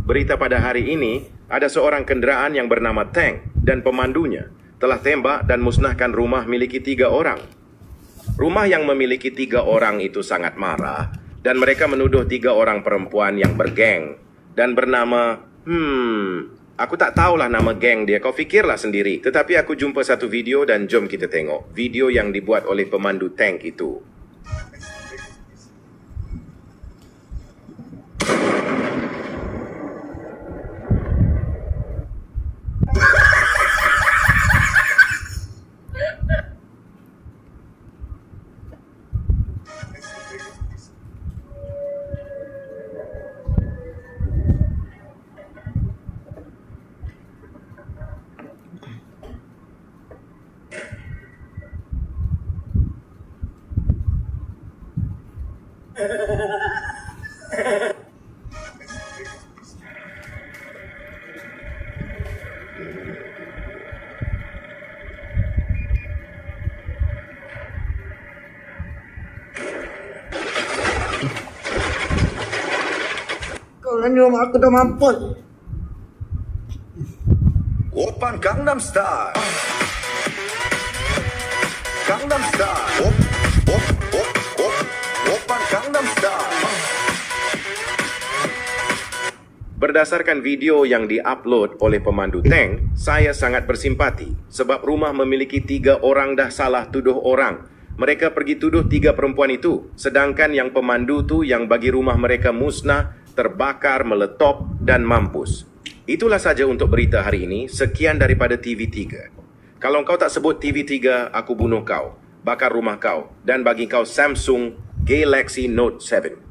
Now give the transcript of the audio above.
Berita pada hari ini, ada seorang kenderaan yang bernama Tank dan pemandunya telah tembak dan musnahkan rumah miliki 3 orang. Rumah yang memiliki 3 orang itu sangat marah dan mereka menuduh 3 orang perempuan yang bergeng dan bernama, aku tak tahulah nama geng dia, kau fikirlah sendiri. Tetapi aku jumpa satu video dan jom kita tengok video yang dibuat oleh pemandu Tank itu. Kau nyuruh aku dah mampus. Oppan Gangnam Style. Gangnam Style. Oppan Gangnam Style. Berdasarkan video yang diupload oleh pemandu Tank, saya sangat bersimpati sebab rumah memiliki 3 orang dah salah tuduh orang. Mereka pergi tuduh 3 perempuan itu, sedangkan yang pemandu tu yang bagi rumah mereka musnah, terbakar, meletop dan mampus. Itulah saja untuk berita hari ini. Sekian daripada TV3. Kalau kau tak sebut TV3, aku bunuh kau, bakar rumah kau dan bagi kau Samsung Galaxy Note 7.